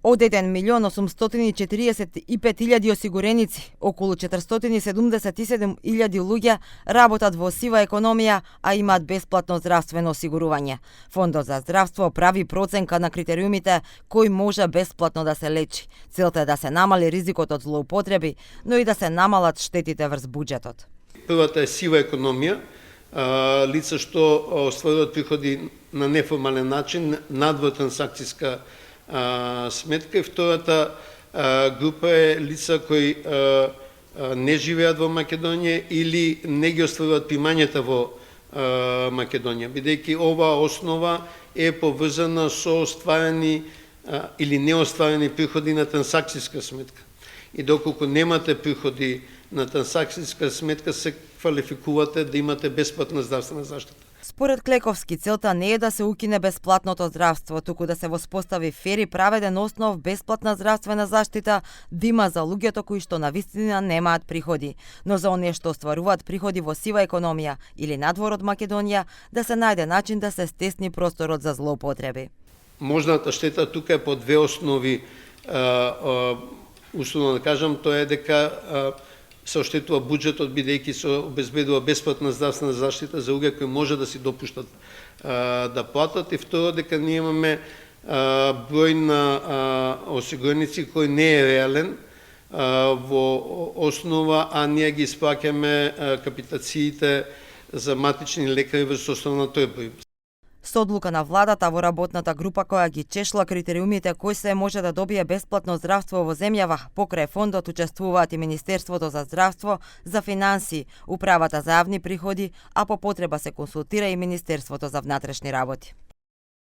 Од 1.845.000 осигуреници, околу 477.000 луѓе работат во сива економија, а имаат бесплатно здравствено осигурување. Фондот за здравство прави проценка на критериумите кој може бесплатно да се лечи. Целта е да се намали ризикот од злоупотреби, но и да се намалат штетите врз буџетот. Првата е сива економија, лица што остваруваат приходи на неформален начин надвор трансакцијска сметка, и втората група е лица кои не живеат во Македонија или не ги остваруваат примањата во Македонија, бидејќи оваа основа е поврзана со остварени или неостварени приходи на трансакцијска сметка. И доколку немате приходи на трансакцијска сметка, се квалификувате да имате бесплатна здравствена заштита. Според Клековски, целта не е да се укине бесплатното здравство, туку да се воспостави фер и праведен основ бесплатна здравствена заштита да има за луѓето кои што навистина немаат приходи, но за оние што остваруваат приходи во сива економија или надвор од Македонија, да се најде начин да се стесни просторот за злоупотреби. Можната штета тука е по две основи. Условно да кажам, тоа е дека се оштетува буџетот, бидејќи се обезбедува бесплатна здравствена заштита за луѓе кои може да си допуштат да платат, и второ дека ние имаме број на осигуреници кој не е реален во основа, а ние ги исплаќаме капитациите за матични лекари врз основна торба. Со одлука на владата во работната група која ги чешла критериумите кој се може да добие бесплатно здравство во земјава, покрај фондот учествуваат и Министерството за здравство, за финансии, Управата за јавни приходи, а по потреба се консултира и Министерството за внатрешни работи.